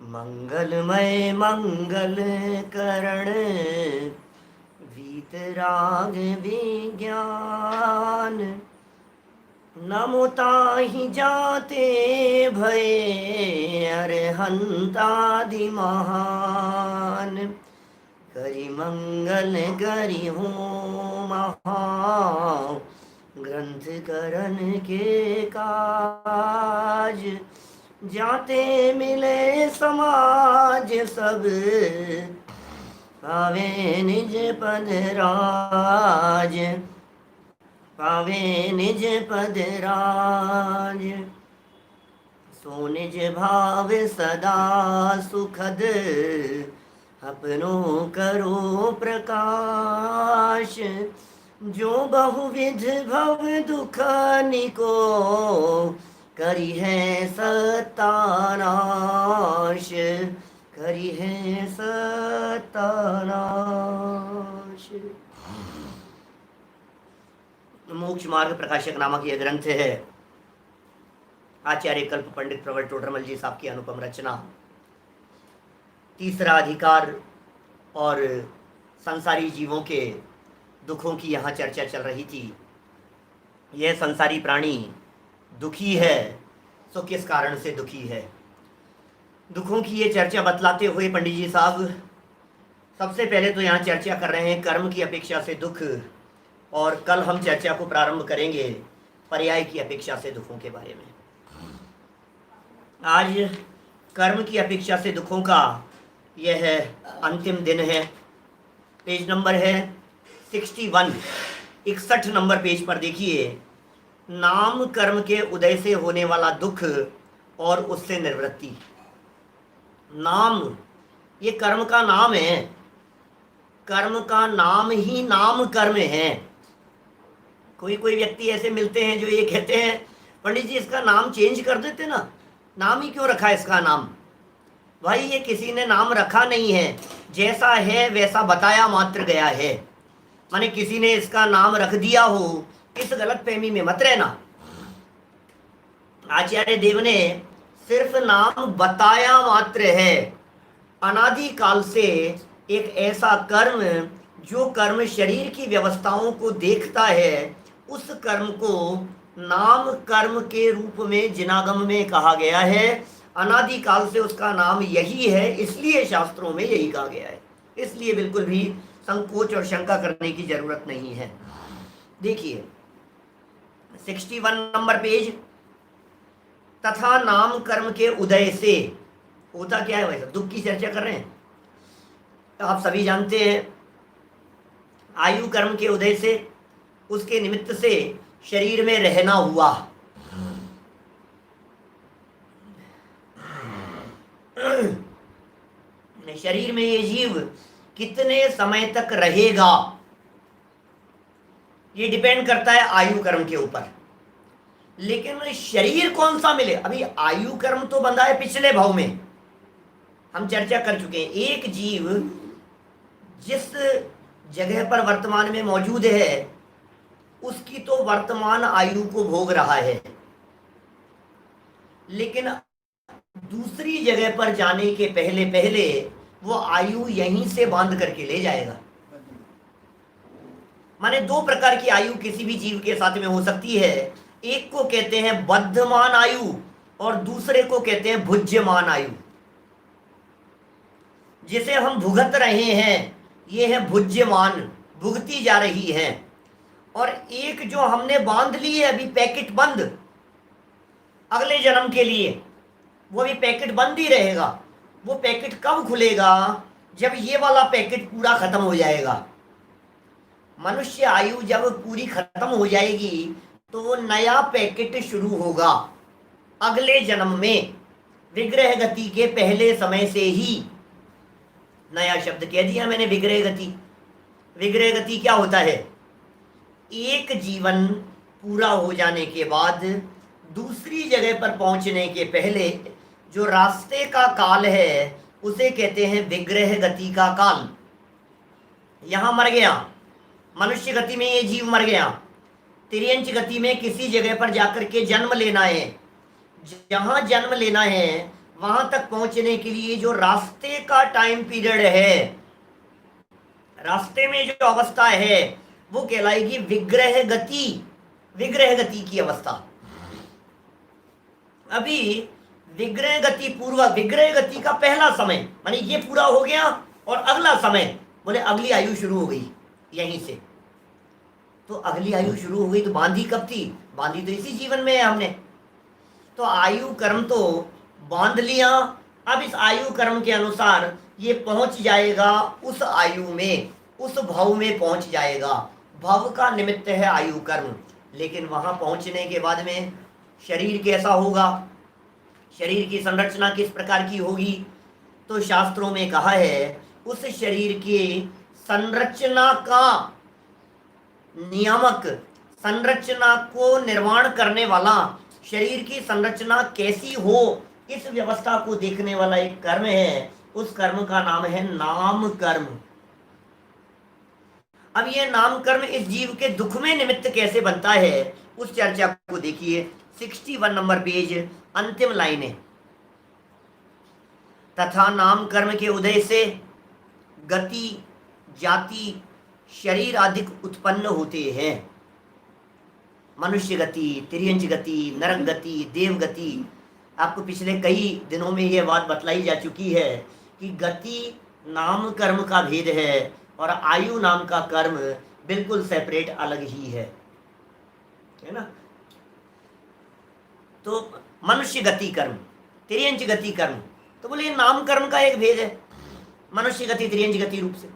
मंगलमय मंगल करण वीतराग विज्ञान। नमो ताहि जाते भये अरहंतादि महान। करि मंगल करि हो महा ग्रंथ करन के काज। जाते मिले समाज सब पावे निज पद राज। पावे निज पद राज। सो निज भाव सदा सुखद अपनों करो प्रकाश। जो बहुविध भव दुख निको करी है सत्तानाश। करी है सत्तानाश। मोक्ष मार्ग प्रकाशक नामक यह ग्रंथ है। आचार्य कल्प पंडित प्रवर टोडरमल जी साहब की अनुपम रचना। तीसरा अधिकार और संसारी जीवों के दुखों की यहाँ चर्चा चल रही थी। यह संसारी प्राणी दुखी है, तो किस कारण से दुखी है? दुखों की ये चर्चा बतलाते हुए पंडित जी साहब सबसे पहले तो यहाँ चर्चा कर रहे हैं कर्म की अपेक्षा से दुख, और कल हम चर्चा को प्रारंभ करेंगे पर्याय की अपेक्षा से दुखों के बारे में। आज कर्म की अपेक्षा से दुखों का यह है अंतिम दिन है। पेज नंबर है 61, 61 नंबर पेज पर देखिए। नाम कर्म के उदय से होने वाला दुख और उससे निवृत्ति। नाम, ये कर्म का नाम है। कर्म का नाम ही नाम कर्म है। कोई कोई व्यक्ति ऐसे मिलते हैं जो ये कहते हैं, पंडित जी इसका नाम चेंज कर देते ना, नाम ही क्यों रखा है इसका नाम? भाई ये किसी ने नाम रखा नहीं है, जैसा है वैसा बताया मात्र गया है। माने किसी ने इसका नाम रख दिया हो, इस गलत फहमी में मत रहना। आचार्य देव ने सिर्फ नाम बताया मात्र है। अनादि काल से एक ऐसा कर्म जो कर्म शरीर की व्यवस्थाओं को देखता है, उस कर्म को नाम कर्म के रूप में जिनागम में कहा गया है। अनादि काल से उसका नाम यही है, इसलिए शास्त्रों में यही कहा गया है। इसलिए बिल्कुल भी संकोच और शंका करने की जरूरत नहीं है। देखिए 61 नंबर पेज। तथा नाम कर्म के उदय से होता क्या है? वैसा दुख की चर्चा कर रहे हैं। तो आप सभी जानते हैं आयु कर्म के उदय से, उसके निमित्त से शरीर में रहना हुआ। शरीर में ये जीव कितने समय तक रहेगा, ये डिपेंड करता है आयु कर्म के ऊपर। लेकिन शरीर कौन सा मिले? अभी आयु कर्म तो बंधा है पिछले भाव में, हम चर्चा कर चुके हैं। एक जीव जिस जगह पर वर्तमान में मौजूद है, उसकी तो वर्तमान आयु को भोग रहा है, लेकिन दूसरी जगह पर जाने के पहले पहले वो आयु यहीं से बांध करके ले जाएगा। माने दो प्रकार की आयु किसी भी जीव के साथ में हो सकती है। एक को कहते हैं बद्धमान आयु और दूसरे को कहते हैं भुज्यमान आयु। जिसे हम भुगत रहे हैं ये है भुज्यमान, भुगती जा रही है। और एक जो हमने बांध ली है अभी पैकेट बंद, अगले जन्म के लिए, वो भी पैकेट बंद ही रहेगा। वो पैकेट कब खुलेगा? जब ये वाला पैकेट पूरा खत्म हो जाएगा। मनुष्य आयु जब पूरी खत्म हो जाएगी तो वो नया पैकेट शुरू होगा अगले जन्म में, विग्रह गति के पहले समय से ही। नया शब्द कह दिया मैंने, विग्रह गति। विग्रह गति क्या होता है? एक जीवन पूरा हो जाने के बाद दूसरी जगह पर पहुंचने के पहले जो रास्ते का काल है उसे कहते हैं विग्रह गति का काल। यहां मर गया, मनुष्य गति में ये जीव मर गया, तिर्यंच गति में किसी जगह पर जाकर के जन्म लेना है। जहां जन्म लेना है वहां तक पहुंचने के लिए जो रास्ते का टाइम पीरियड है, रास्ते में जो अवस्था है, वो कहलाएगी विग्रह गति, विग्रह गति की अवस्था। अभी विग्रह गति पूर्वक, विग्रह गति का पहला समय माने ये पूरा हो गया, और अगला समय बोले अगली आयु शुरू हो गई यहीं से। तो अगली आयु शुरू हो गई तो बांधी कब थी? बांधी तो इसी जीवन में है हमने। तो आयु कर्म तो बांध लिया, अब इस आयु कर्म के अनुसार ये पहुंच जाएगा उस आयु में, उस भव में पहुंच जाएगा। भव का निमित्त है आयु कर्म। लेकिन वहां पहुंचने के बाद में शरीर कैसा होगा, शरीर की संरचना किस प्रकार की होगी? तो शास्त्रों में कहा है उस शरीर की संरचना का नियामक, संरचना को निर्माण करने वाला, शरीर की संरचना कैसी हो इस व्यवस्था को देखने वाला एक कर्म है। उस कर्म का नाम है नाम कर्म। अब ये नाम कर्म इस जीव के दुख में निमित्त कैसे बनता है, उस चर्चा को देखिए। 61 नंबर पेज, अंतिम लाइन है। तथा नाम कर्म के उदय से गति, जाति, शरीर आदि उत्पन्न होते हैं। मनुष्य गति, तिर्यंच गति, नरक गति, देव गति। आपको पिछले कई दिनों में यह बात बतलाई जा चुकी है कि गति नाम कर्म का भेद है और आयु नाम का कर्म बिल्कुल सेपरेट, अलग ही है ना। तो मनुष्य गति कर्म, तिर्यंच गति कर्म, तो बोले नाम कर्म का एक भेद है, मनुष्य गति तिर्यंच गति रूप से।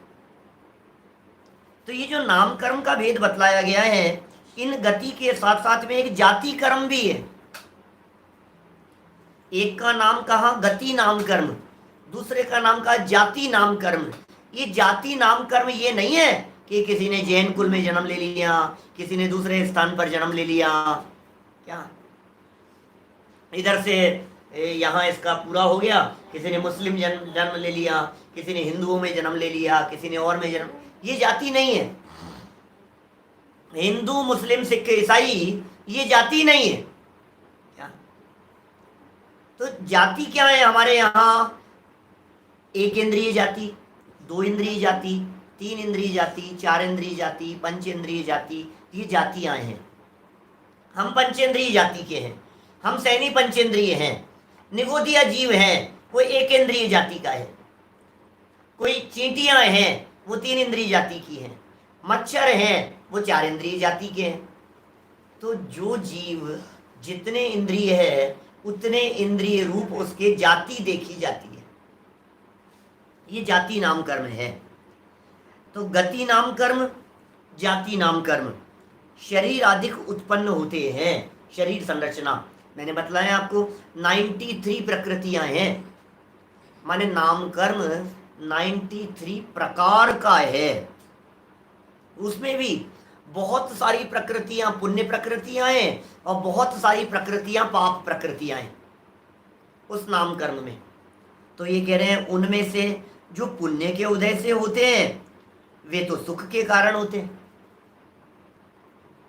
तो ये जो नाम कर्म का भेद बतलाया गया है, इन गति के साथ साथ में एक जाति कर्म भी है। एक का नाम कहा गति नाम कर्म, दूसरे का नाम कहा जाति नाम कर्म। ये जाति नाम कर्म ये नहीं है कि किसी ने जैन कुल में जन्म ले लिया, किसी ने दूसरे स्थान पर जन्म ले लिया, क्या इधर से यहाँ इसका पूरा हो गया, किसी ने मुस्लिम जन्म ले लिया, किसी ने हिंदुओं में जन्म ले लिया, किसी ने और में जन्म। ये जाति नहीं है। हिंदू, मुस्लिम, सिख, ईसाई ये जाति नहीं है। क्या? तो जाति क्या है हमारे यहाँ? एक इंद्रिय जाति, दो इंद्रिय जाति, तीन इंद्रिय जाति, चार इंद्रिय जाति, पंच इंद्रिय जाति, ये जातियां हैं। हम पंचेंद्रिय जाति के हैं, हम सैनी पंचेंद्रिय हैं। निगोदिया जीव हैं, वो एक इंद्रिय जाति का है। कोई चींटियां हैं, वो तीन इंद्रिय जाति की हैं। मच्छर हैं, वो चार इंद्रिय जाति के हैं। तो जो जीव जितने इंद्रिय है उतने इंद्रिय रूप उसके जाति देखी जाती है। ये जाति नाम कर्म है। तो गति नाम कर्म, जाति नाम कर्म, शरीर आदि उत्पन्न होते हैं। शरीर संरचना मैंने बतलाया आपको 93 प्रकृतियां हैं, माने नाम कर्म 93 प्रकार का है। उसमें भी बहुत सारी प्रकृतियां पुण्य प्रकृतियां हैं और बहुत सारी प्रकृतियां पाप प्रकृतियां हैं उस नाम कर्म में। तो ये कह रहे हैं उनमें से जो पुण्य के उदय से होते हैं वे तो सुख के कारण होते हैं।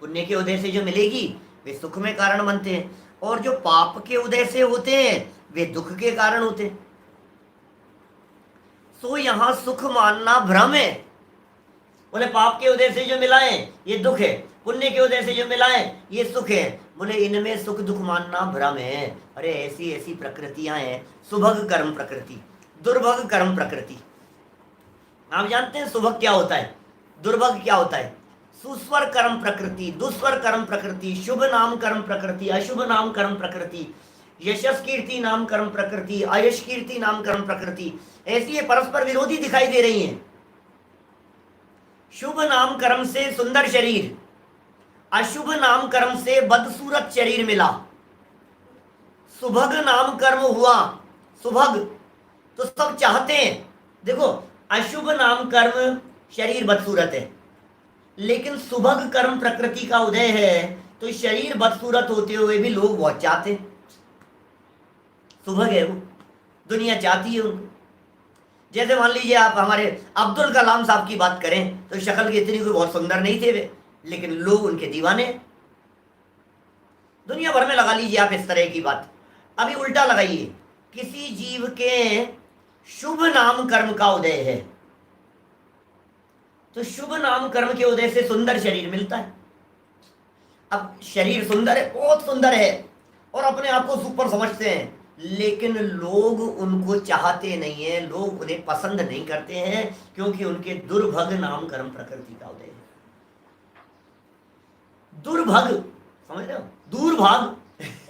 पुण्य के उदय से जो मिलेगी वे सुख में कारण बनते हैं, और जो पाप के उदय से होते हैं वे दुख के कारण होते हैं। सो यहां सुख मानना भ्रम है। बोले पाप के उदय से जो मिला है ये दुख है, पुण्य के उदय से जो मिला है ये सुख है। बोले इनमें सुख दुख मानना भ्रम है। अरे ऐसी ऐसी प्रकृतियां हैं, सुभग कर्म प्रकृति, दुर्भग कर्म प्रकृति। आप जानते हैं सुभग क्या होता है, दुर्भग क्या होता है? सुस्वर कर्म प्रकृति, दुस्वर कर्म प्रकृति, शुभ नाम कर्म प्रकृति, अशुभ नाम कर्म प्रकृति, यशस कीर्ति नाम कर्म प्रकृति, अयश कीर्ति नाम कर्म प्रकृति। ऐसी ये परस्पर विरोधी दिखाई दे रही हैं। शुभ नाम कर्म से सुंदर शरीर, अशुभ नाम कर्म से बदसूरत शरीर मिला। सुभग नाम कर्म हुआ, सुभग तो सब चाहते हैं। देखो अशुभ नाम कर्म शरीर बदसूरत है, लेकिन सुभग कर्म प्रकृति का उदय है तो शरीर बदसूरत होते हुए भी लोग बहुत चाहते हैं। सुभग है वो, दुनिया चाहती है उनको। जैसे मान लीजिए आप हमारे अब्दुल कलाम साहब की बात करें तो शक्ल की इतनी कोई बहुत सुंदर नहीं थे वे, लेकिन लोग उनके दीवाने। दुनिया भर में लगा लीजिए आप इस तरह की बात। अभी उल्टा लगाइए, किसी जीव के शुभ नाम कर्म का उदय है, तो शुभ नाम कर्म के उदय से सुंदर शरीर मिलता है। अब शरीर सुंदर है, बहुत सुंदर है, और अपने आप को सुपर समझते हैं, लेकिन लोग उनको चाहते नहीं है, लोग उन्हें पसंद नहीं करते हैं, क्योंकि उनके दुर्भग नाम कर्म प्रकृति का उदय है। दुर्भग, समझ रहे हो, दूर भाग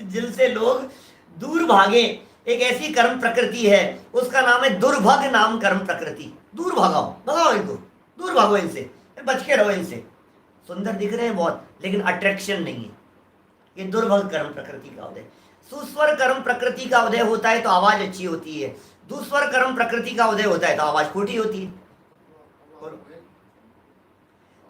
जिनसे लोग दूर भागे, एक ऐसी कर्म प्रकृति है, उसका नाम है दुर्भग नाम कर्म प्रकृति। दूर भागाओ, भगाओ इनको, दूर भागो इनसे, बच के रहो इनसे। सुंदर दिख रहे हैं बहुत, लेकिन अट्रैक्शन नहीं है, ये दुर्भग कर्म प्रकृति का उदय। सुस्वर कर्म प्रकृति का उदय होता है तो आवाज अच्छी होती है, दुस्वर कर्म प्रकृति का उदय होता है तो आवाज खोटी होती है।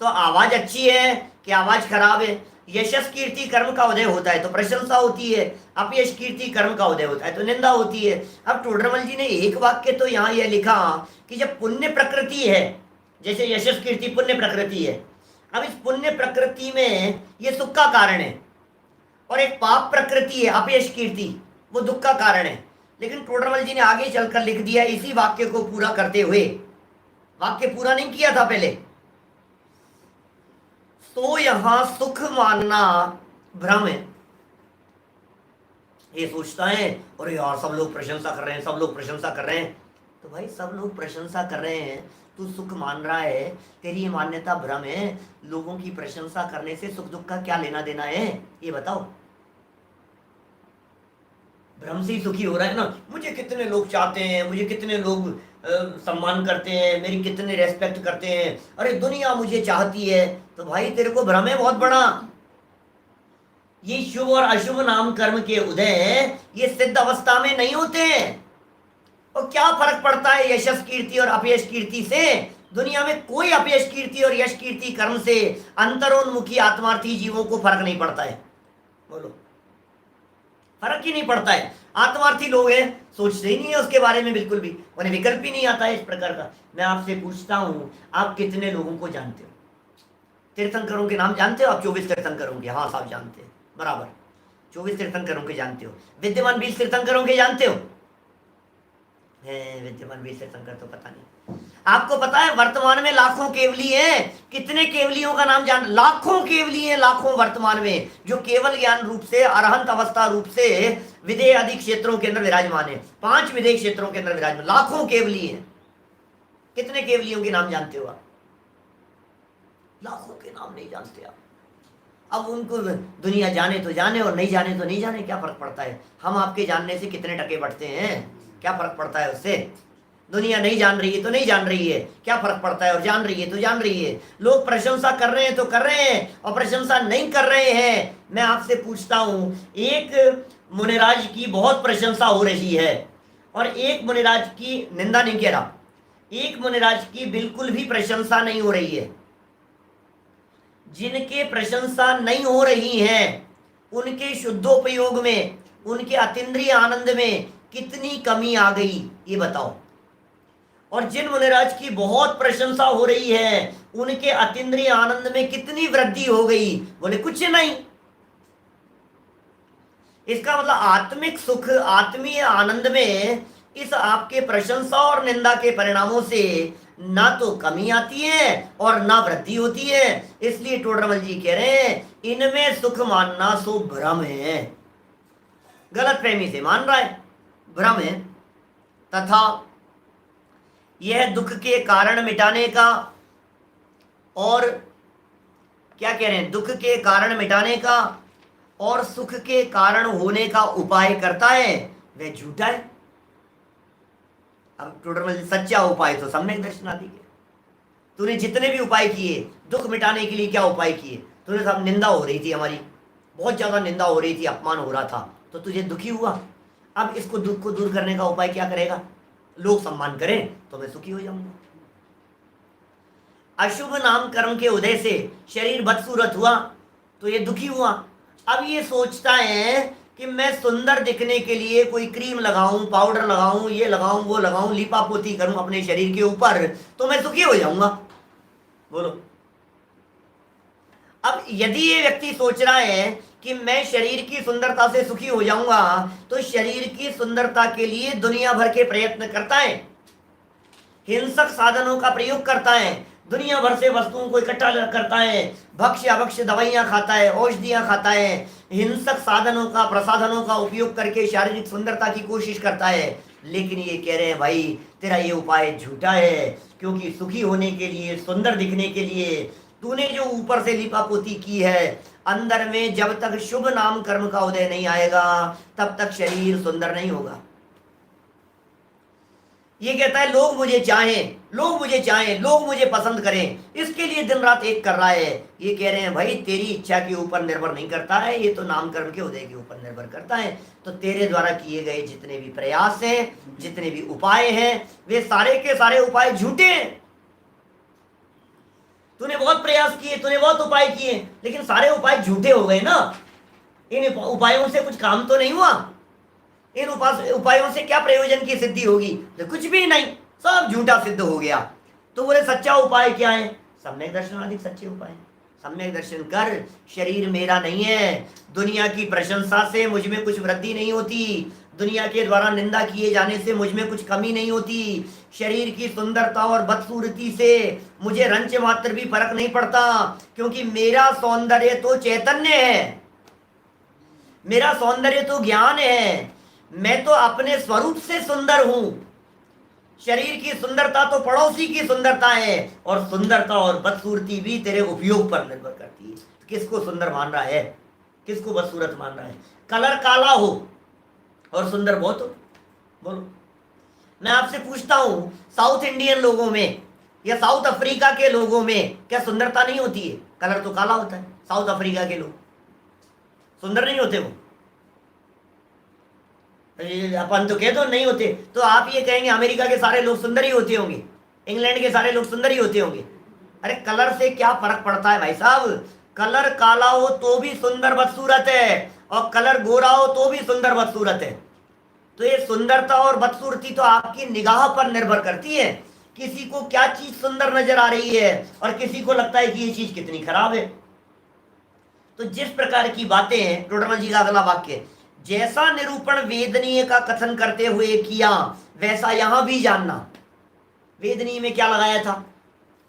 तो आवाज अच्छी है कि आवाज खराब है? यशस कीर्ति कर्म का उदय होता है तो प्रशंसा होती है, अपयश कीर्ति कर्म का उदय होता है तो निंदा होती है। अब टोडरमल जी ने एक वाक्य तो यहाँ यह लिखा कि जब पुण्य प्रकृति है, जैसे यशस कीर्ति पुण्य प्रकृति है, अब इस पुण्य प्रकृति में ये सुख का कारण है, और एक पाप प्रकृति है अपयश कीर्ति, वो दुख का कारण है। लेकिन टोडरमल जी ने आगे चलकर लिख दिया इसी वाक्य को पूरा करते हुए, वाक्य पूरा नहीं किया था पहले, तो यहां सुख मानना भ्रम है। ये सोचता है और यार सब लोग प्रशंसा कर रहे हैं, सब लोग प्रशंसा कर रहे हैं, तो भाई सब लोग प्रशंसा कर रहे हैं, तू सुख मान रहा है, तेरी ये मान्यता भ्रम है। लोगों की प्रशंसा करने से सुख दुख का क्या लेना देना है, ये बताओ। भ्रम से ही सुखी हो रहा है ना। मुझे कितने लोग चाहते हैं, मुझे कितने लोग सम्मान करते हैं, मेरी कितने रेस्पेक्ट करते हैं, अरे दुनिया मुझे चाहती है, तो भाई तेरे को भ्रम है बहुत बड़ा। ये शुभ और अशुभ नाम कर्म के उदय ये सिद्ध अवस्था में नहीं होते हैं। और क्या फर्क पड़ता है यशस कीर्ति और अपयश कीर्ति से? दुनिया में कोई अपयश कीर्ति और यश कीर्ति कर्म से अंतरोन्मुखी आत्मार्थी जीवों को फर्क नहीं पड़ता है। बोलो, फर्क ही नहीं पड़ता है। आत्मार्थी लोग हैं, सोचते ही नहीं है उसके बारे में, बिल्कुल भी उन्हें विकल्प ही नहीं आता है इस प्रकार का। मैं आपसे पूछता हूं, आप कितने लोगों को जानते हो? तीर्थंकरों के नाम जानते हो आप? 24 तीर्थंकरों के, हाँ साहब जानते हैं, बराबर 24 तीर्थंकरों के जानते हो। विद्यमान 20 तीर्थंकरों के जानते हो? विद्यमान 20 तीर्थंकर तो पता नहीं। आपको पता है वर्तमान में लाखों केवली हैं? कितने केवलियों का नाम जान? लाखों केवली हैं, लाखों वर्तमान में, जो केवल ज्ञान रूप से, अरहंत अवस्था रूप से विदेह आदि क्षेत्रों के अंदर विराजमान है। 5 विदेह क्षेत्रों के अंदर विराजमान लाखों केवली हैं। कितने केवलियों के नाम जानते हो आप? लाखों के नाम नहीं जानते आप। अब उनको दुनिया जाने तो जाने और नहीं जाने तो नहीं जाने, क्या फर्क पड़ता है? हम आपके जानने से कितने टके बढ़ते हैं, क्या फर्क पड़ता है उससे? दुनिया नहीं जान रही है तो नहीं जान रही है, क्या फर्क पड़ता है? और जान रही है तो जान रही है। लोग प्रशंसा कर रहे हैं तो कर रहे हैं, और प्रशंसा नहीं कर रहे हैं। मैं आपसे पूछता हूं, एक मुनिराज की बहुत प्रशंसा हो रही है और एक मुनिराज की, निंदा नहीं कह रहा, एक मुनिराज की बिल्कुल भी प्रशंसा नहीं हो रही है। जिनके प्रशंसा नहीं हो रही है उनके शुद्धोपयोग में, उनके अतीन्द्रिय आनंद में कितनी कमी आ गई, ये बताओ। और जिन मुनिराज की बहुत प्रशंसा हो रही है उनके अतीन्द्रिय आनंद में कितनी वृद्धि हो गई? बोले कुछ नहीं। इसका मतलब आत्मिक सुख, आत्मीय आनंद में इस आपके प्रशंसा और निंदा के परिणामों से ना तो कमी आती है और ना वृद्धि होती है। इसलिए टोडरमल जी कह रहे हैं इनमें सुख मानना सो भ्रम है, गलत फहमी से मान रहा है, भ्रम है। तथा यह दुख के कारण मिटाने का, और क्या कह रहे हैं, दुख के कारण मिटाने का और सुख के कारण होने का उपाय करता है, वह झूठा है। अब टोडरमल सच्चा उपाय तो सम्यक दर्शनादि के। तूने जितने भी उपाय किए दुख मिटाने के लिए, क्या उपाय किए? तूने सब, निंदा हो रही थी हमारी, बहुत ज्यादा निंदा हो रही थी, अपमान हो रहा था, तो तुझे दुखी हुआ। अब इसको, दुख को दूर करने का उपाय क्या करेगा? लोग सम्मान करें तो मैं सुखी हो जाऊंगा। अशुभ नाम कर्म के उदय से शरीर बदसूरत हुआ तो ये दुखी हुआ। अब ये सोचता है कि मैं सुंदर दिखने के लिए कोई क्रीम लगाऊं, पाउडर लगाऊं, ये लगाऊं, वो लगाऊं, लीपापोती करूं अपने शरीर के ऊपर, तो मैं सुखी हो जाऊंगा। बोलो, अब यदि ये व्यक्ति सोच रहा है कि मैं शरीर की सुंदरता से सुखी हो जाऊंगा, तो शरीर की सुंदरता के लिए दुनिया भर के प्रयत्न करता है, हिंसक साधनों का प्रयोग करता है, दुनिया भर से वस्तुओं को इकट्ठा करता है, भक्ष्य अभक्ष्य दवाइयां खाता है, औषधियां खाता है, हिंसक साधनों का प्रसाधनों का उपयोग करके शारीरिक सुंदरता की कोशिश करता है। लेकिन ये कह रहे हैं भाई तेरा ये उपाय झूठा है, क्योंकि सुखी होने के लिए, सुंदर दिखने के लिए तूने जो ऊपर से लिपापोती की है, अंदर में जब तक शुभ नाम कर्म का उदय नहीं आएगा तब तक शरीर सुंदर नहीं होगा। ये कहता है लोग मुझे चाहें, लोग मुझे चाहें, लोग मुझे पसंद करें, इसके लिए दिन रात एक कर रहा है। ये कह रहे हैं भाई तेरी इच्छा के ऊपर निर्भर नहीं करता है, ये तो नाम कर्म के उदय के ऊपर निर्भर करता है। तो तेरे द्वारा किए गए जितने भी प्रयास हैं, जितने भी उपाय हैं, वे सारे के सारे उपाय झूठे हैं। तूने बहुत प्रयास किए, तूने बहुत उपाय किए, लेकिन सारे उपाय झूठे हो गए ना। इन उपायों से कुछ काम तो नहीं हुआ। इन उपायों से क्या प्रयोजन की सिद्धि होगी? तो कुछ भी नहीं, सब झूठा सिद्ध हो गया। तो बोले सच्चा उपाय क्या है? सम्यक दर्शन आदि सच्चे उपाय। सम्यक दर्शन कर, शरीर मेरा नहीं है, दुनिया की प्रशंसा से मुझ में कुछ वृद्धि नहीं होती, दुनिया के द्वारा निंदा किए जाने से मुझ में कुछ कमी नहीं होती, शरीर की सुंदरता और बदसूरती से मुझे रंच मात्र भी फर्क नहीं पड़ता, क्योंकि मेरा सौंदर्य तो चैतन्य है, मेरा सौंदर्य तो ज्ञान है, मैं तो अपने स्वरूप से सुंदर हूं। शरीर की सुंदरता तो पड़ोसी की सुंदरता है, और सुंदरता और बदसूरती भी तेरे उपयोग पर निर्भर करती है। किसको सुंदर मान रहा है, किसको बदसूरत मान रहा है? कलर काला हो और सुंदर बहुत हो, बोलो। मैं आपसे पूछता हूं, साउथ इंडियन लोगों में या साउथ अफ्रीका के लोगों में क्या सुंदरता नहीं होती है? कलर तो काला होता है। साउथ अफ्रीका के लोग सुंदर नहीं होते, वो अपन तो कह दो नहीं होते, तो आप ये कहेंगे अमेरिका के सारे लोग सुंदर ही होते होंगे, इंग्लैंड के सारे लोग सुंदर ही होते होंगे। अरे कलर से क्या फर्क पड़ता है भाई साहब? कलर काला हो तो भी सुंदर बदसूरत है, और कलर गोरा हो तो भी सुंदर बदसूरत है। तो ये सुंदरता और बदसूरती तो आपकी निगाह पर निर्भर करती है। किसी को क्या चीज सुंदर नजर आ रही है और किसी को लगता है कि ये चीज कितनी खराब है। तो जिस प्रकार की बातें हैं, टोडरमल जी का अगला वाक्य, जैसा निरूपण वेदनीय का कथन करते हुए किया वैसा यहां भी जानना। वेदनीय में क्या लगाया था?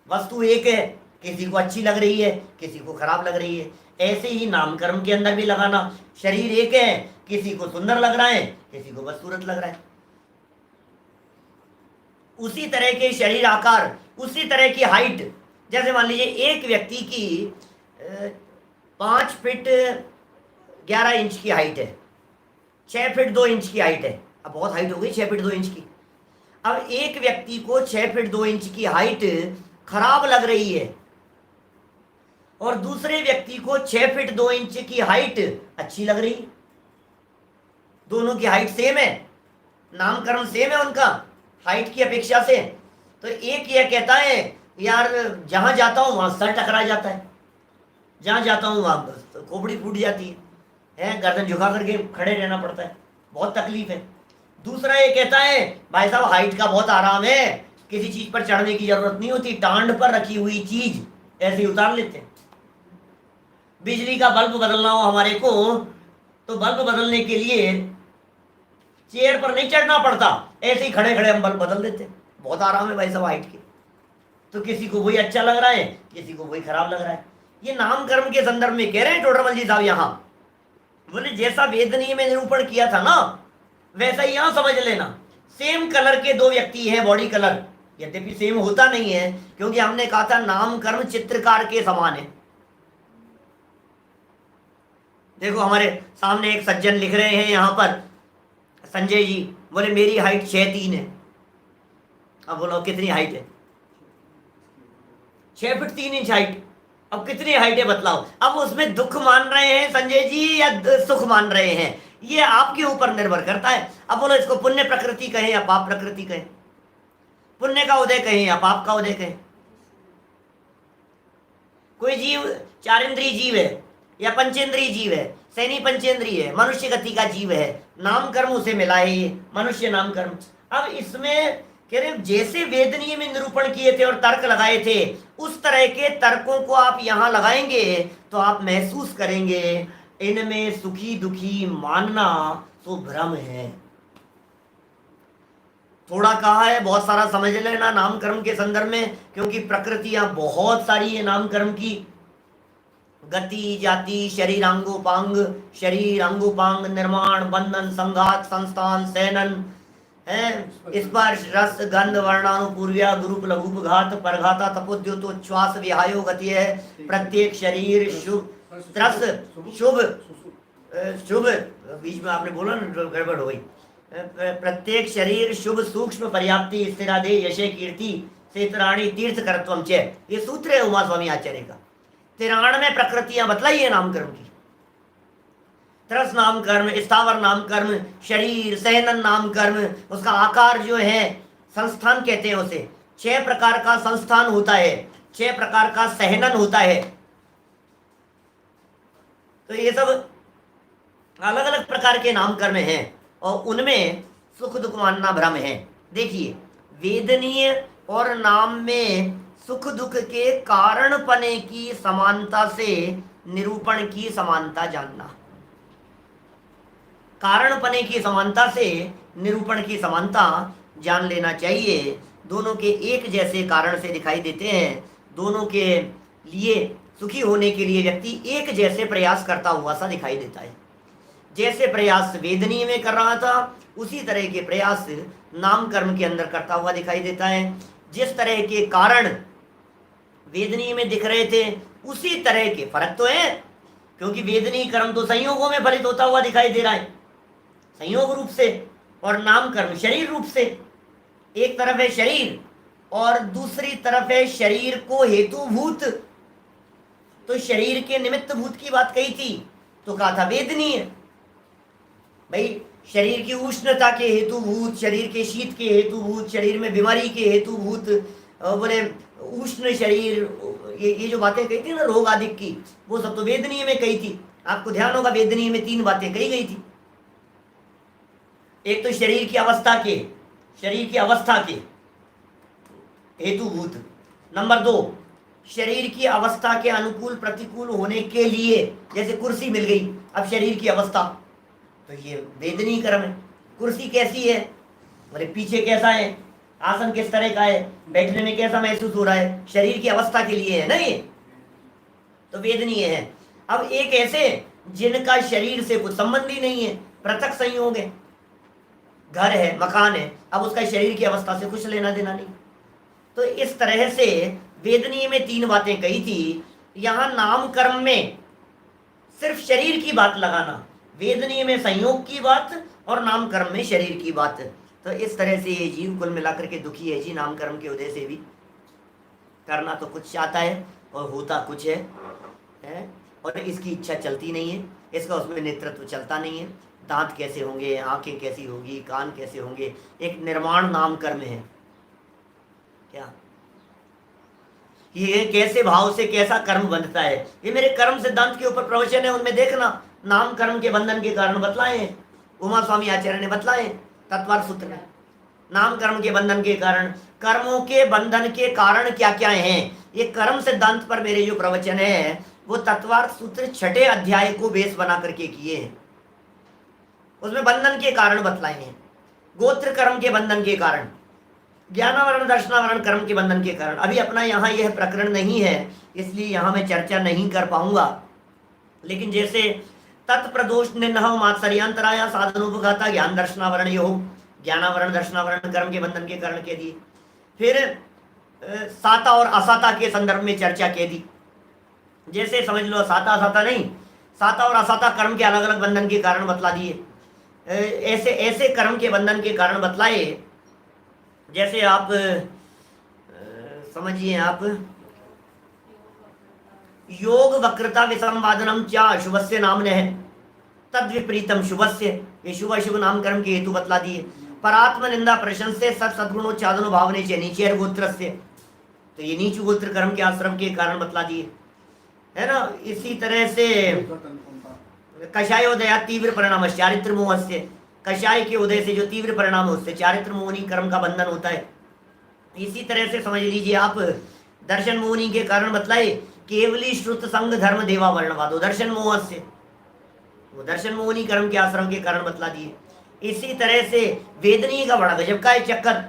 वस्तु एक है, किसी को अच्छी लग रही है, किसी को खराब लग रही है। ऐसे ही नामकर्म के अंदर भी लगाना, शरीर एक है, किसी को सुंदर लग रहा है, किसी को बदसूरत लग रहा है। उसी तरह के शरीर आकार, उसी तरह की हाइट, जैसे मान लीजिए एक व्यक्ति की 5 फीट 11 इंच की हाइट है, 6 फीट 2 इंच की हाइट है। अब बहुत हाइट हो गई 6 फीट 2 इंच की। अब एक व्यक्ति को 6 फीट 2 इंच की हाइट खराब लग रही है, और दूसरे व्यक्ति को 6 फीट 2 इंच की हाइट अच्छी लग रही है। दोनों की हाइट सेम है, नामकरण सेम है उनका हाइट की अपेक्षा से। तो एक यह कहता है यार जहां जाता हूं वहां सर टकरा जाता है, जहां जाता हूं वहां तो खोपड़ी फूट जाती है, गर्दन झुका करके खड़े रहना पड़ता है, बहुत तकलीफ है। दूसरा ये कहता है भाई साहब हाइट का बहुत आराम है, किसी चीज पर चढ़ने की जरूरत नहीं होती, टांड पर रखी हुई चीज ऐसे ही उतार लेते हैं। बिजली का बल्ब बदलना हो हमारे को, तो बल्ब बदलने के लिए चेयर पर नहीं चढ़ना पड़ता, ऐसे ही खड़े खड़े हम बल्ब बदल देते हैं। बहुत आराम है भाई साहब हाइट के। तो किसी को वही अच्छा लग रहा है, किसी को वही खराब लग रहा है। ये नाम कर्म के संदर्भ में कह रहे हैं टोडरमल जी साहब यहाँ। बोले जैसा वेदनीय में निरूपण किया था ना, वैसा ही यहां समझ लेना। सेम कलर के दो व्यक्ति हैं, बॉडी कलर, यद्यपि सेम होता नहीं है, क्योंकि हमने कहा था नाम कर्म चित्रकार के समान है। देखो हमारे सामने एक सज्जन लिख रहे हैं यहाँ पर, संजय जी, बोले मेरी हाइट 6'3" है। अब बोलो कितनी हाइट है? 6 फीट 3 इंच हाइट। अब कितनी हाइट है बतलाओ? अब उसमें दुख मान रहे हैं संजय जी या सुख मान रहे हैं, ये आपके ऊपर निर्भर करता है। अब बोलो इसको पुण्य प्रकृति कहें या पाप प्रकृति कहें, पुण्य का उदय कहें या पाप का उदय कहें। कोई जीव 4 इंद्रिय जीव है या पंचेंद्रिय जीव है, सैनी पंचेंद्रिय है, मनुष्य गति का जीव है, नाम कर्म उसे मिला है, ये मनुष्य नाम कर्म। अब इसमें कह रहे जैसे वेदनीय में निरूपण किए थे और तर्क लगाए थे, उस तरह के तर्कों को आप यहां लगाएंगे तो आप महसूस करेंगे इनमें सुखी दुखी मानना तो भ्रम है। थोड़ा कहा है, बहुत सारा समझ लेना नामकर्म के संदर्भ में, क्योंकि प्रकृतियां बहुत सारी है नामकर्म की। गति जाति शरीरांगोपांग, शरीरांगोपांग निर्माण बंधन संघात संस्थान सैनन है, स्पर्श रस गंध वर्णानुपूर्व्या गुरुप लघुप घात परघाता तपोद्योतोच्छ्वास विहायो गति है। प्रत्येक शरीर शुभ त्रस शुभ शुभ, बीच में आपने बोला ना गड़बड़ हो गई। प्रत्येक शरीर शुभ सूक्ष्म पर्याप्ति स्थिरादे यशे कीर्ति सेतराणी तीर्थ कर्तवम चे, ये सूत्र है उमा स्वामी आचार्य का। 93 प्रकृतियां बतलाई है नामकर्म की। त्रस नाम कर्म, स्थावर नाम कर्म, शरीर सहनन नाम कर्म, उसका आकार जो है संस्थान कहते हैं उसे। 6 प्रकार का संस्थान होता है, 6 प्रकार का सहनन होता है। तो ये सब अलग अलग प्रकार के नाम कर्म हैं और उनमें सुख दुख मानना भ्रम है। देखिए, वेदनीय और नाम में सुख दुख के कारण पने की समानता से निरूपण की समानता जानना, कारण पने की समानता से निरूपण की समानता जान लेना चाहिए। दोनों के एक जैसे कारण से दिखाई देते हैं, दोनों के लिए सुखी होने के लिए व्यक्ति एक जैसे प्रयास करता हुआ सा दिखाई देता है। जैसे प्रयास वेदनीय में कर रहा था, उसी तरह के प्रयास नाम कर्म के अंदर करता हुआ दिखाई देता है। जिस तरह के कारण वेदनीय में दिख रहे थे, उसी तरह के फर्क तो है, क्योंकि वेदनीय कर्म तो संयोगों में फलित होता हुआ दिखाई दे रहा है, संयोग रूप से, और नाम कर्म शरीर रूप से। एक तरफ है शरीर और दूसरी तरफ है शरीर को हेतुभूत। तो शरीर के निमित्त भूत की बात कही थी तो कहा था वेदनीय, भाई शरीर की उष्णता के हेतुभूत, शरीर के शीत के हेतुभूत, शरीर में बीमारी के हेतुभूत, बोले उष्ण शरीर, ये जो बातें कही थी ना रोग आदि की, वो सब तो वेदनीय में कही थी। आपको ध्यान होगा वेदनीय में 3 बातें कही गई थी। एक तो शरीर की अवस्था के हेतुभूत। नंबर 2, शरीर की अवस्था के अनुकूल प्रतिकूल होने के लिए, जैसे कुर्सी मिल गई, अब शरीर की अवस्था, तो ये वेदनीय कर्म है। कुर्सी कैसी है, बोले पीछे कैसा है, आसन किस तरह का है, बैठने में कैसा महसूस हो रहा है, शरीर की अवस्था के लिए है ना, ये तो वेदनीय है। अब एक ऐसे जिनका शरीर से कुछ संबंध ही नहीं है, पृथक संयोग है, घर है मकान है, अब उसका शरीर की अवस्था से कुछ लेना देना नहीं। तो इस तरह से वेदनीय में 3 बातें कही थी, यहां नाम कर्म में सिर्फ शरीर की बात लगाना, वेदनीय में संयोग की बात और नाम कर्म में शरीर की बात। तो इस तरह से ये जीव कुल मिलाकर के दुखी है जी, नाम कर्म के उदय से भी। करना तो कुछ चाहता है और होता कुछ है और इसकी इच्छा चलती नहीं है, इसका उसमें नेतृत्व चलता नहीं है। दांत कैसे होंगे, आंखें कैसी होंगी, कान कैसे होंगे, एक निर्माण नाम कर्म है क्या, ये कैसे भाव से कैसा कर्म बनता है, ये मेरे कर्म सिद्धांत के ऊपर प्रवचन है, उनमें देखना नाम कर्म के बंधन के कारण बतलाए हैं, उमा स्वामी आचार्य ने बतलाए तत्वार्थ सूत्र में। नाम कर्म के बंधन के कारण, कर्मों के बंधन के कारण क्या क्या हैं, ये कर्म सिद्धांत पर मेरे जो प्रवचन है वो तत्वार्थ सूत्र 6ठे अध्याय को बेस बना करके किए हैं, उसमें बंधन के कारण बतलाए हैं। गोत्र कर्म के बंधन के कारण, ज्ञानावरण दर्शनावरण कर्म के बंधन के कारण। अभी अपना यहाँ यह प्रकरण नहीं है, इसलिए यहाँ मैं चर्चा नहीं कर पाऊंगा, लेकिन जैसे तत्प्रदोष निन्नह मात्सर्यांतराया साधनोपघाता ज्ञान दर्शनावरण योग, ज्ञानावरण दर्शनावरण कर्म के बंधन के कारण कह दिए। फिर साता और असाता के संदर्भ में चर्चा कह दी, जैसे समझ लो साता असाता नहीं, साता और असाता कर्म के अलग अलग बंधन के कारण बतला दिए। ऐसे ऐसे कर्म के बंधन के कारण बतलाए, जैसे आप समझिए, आप योग वक्रता विसंवादनम चा शुभस्य नाम है तद विपरीतम शुभस्य, ये शुभ शुभ नाम कर्म के हेतु बतला दिए। परात्म निंदा प्रशंसे सत सद्गुणोच्चादनो भावने चे नीचेर गोत्र से, तो ये नीच गोत्र कर्म के आश्रम के कारण बतला दिए, है ना। इसी तरह से कषायोदया तीव्र परिणाम चारित्र मोह से, कषाय के उदय से जो तीव्र परिणाम है उससे चारित्र मोहनी कर्म का बंधन होता है, इसी तरह से समझ लीजिए आप, दर्शन मोहनी के कारण बतलाए, केवली श्रुत संग धर्म देवा वर्णवादो, दर्शन मोह से, वो दर्शन मोहनी कर्म के आश्रम के कारण बतला दिए। इसी तरह से वेदनी का बड़ा गजब का है चक्कर।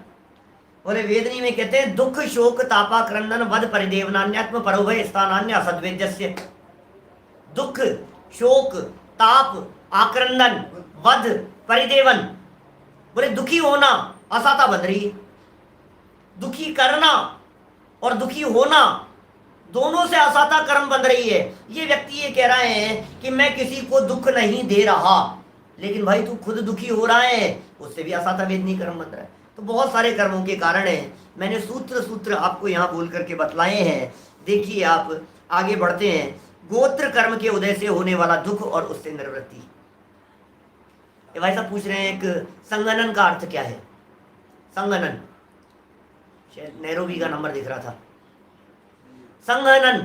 बोले वेदनी में कहते हैं दुख शोक तापा क्रंदन वध परिदेवनान्यात्म परोभय स्थानान्य असद्वेद्यस्य। दुख शोक ताप आक्रंदन वध परिदेवन, बोले दुखी होना असाता बन रही है, दुखी करना और दुखी होना दोनों से असाता कर्म बन रही है। ये व्यक्ति ये कह रहे हैं कि मैं किसी को दुख नहीं दे रहा, लेकिन भाई तू खुद दुखी हो रहा है, उससे भी असाता वेदनी कर्म बन रहा है। तो बहुत सारे कर्मों के कारण है। मैंने सूत्र आपको यहाँ बोल करके बतलाए हैं। देखिए आप आगे बढ़ते हैं। गोत्र कर्म के उदय से होने वाला दुख और उससे निवृत्ति। भाई साहब पूछ रहे हैं एक संगनन का अर्थ क्या है। संगनन, शायद नैरोबी का नंबर दिख रहा था। संगनन,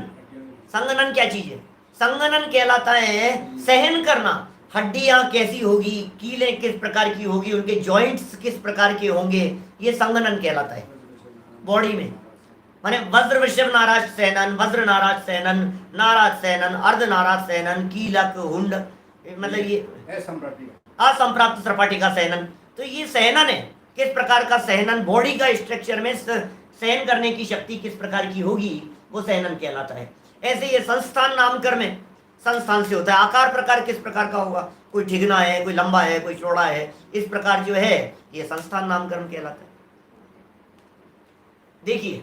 संगनन क्या चीज है? संगनन कहलाता है सहन करना। हड्डियां कैसी होगी, कीलें किस प्रकार की होगी, उनके जॉइंट्स किस प्रकार के होंगे, ये संगनन कहलाता है बॉडी में। माने वज्र वृषभ नाराज सहनन, वज्र नाराज सहनन, नाराज सहनन, अर्ध नाराज सहनन, कीलक हुंड, मतलब ये असंप्राप्त सपाटी का सहनन। तो ये सहनन है, किस प्रकार का सहनन, बॉडी का स्ट्रक्चर में सहन करने की शक्ति किस प्रकार की होगी, वो सहनन कहलाता है। ऐसे ये संस्थान नामकर्म है, संस्थान से होता है। आकार प्रकार किस प्रकार का होगा, कोई ठिगना है, कोई लंबा है, कोई चौड़ा है, इस प्रकार जो है ये संस्थान नामकर्म कहलाता है। देखिए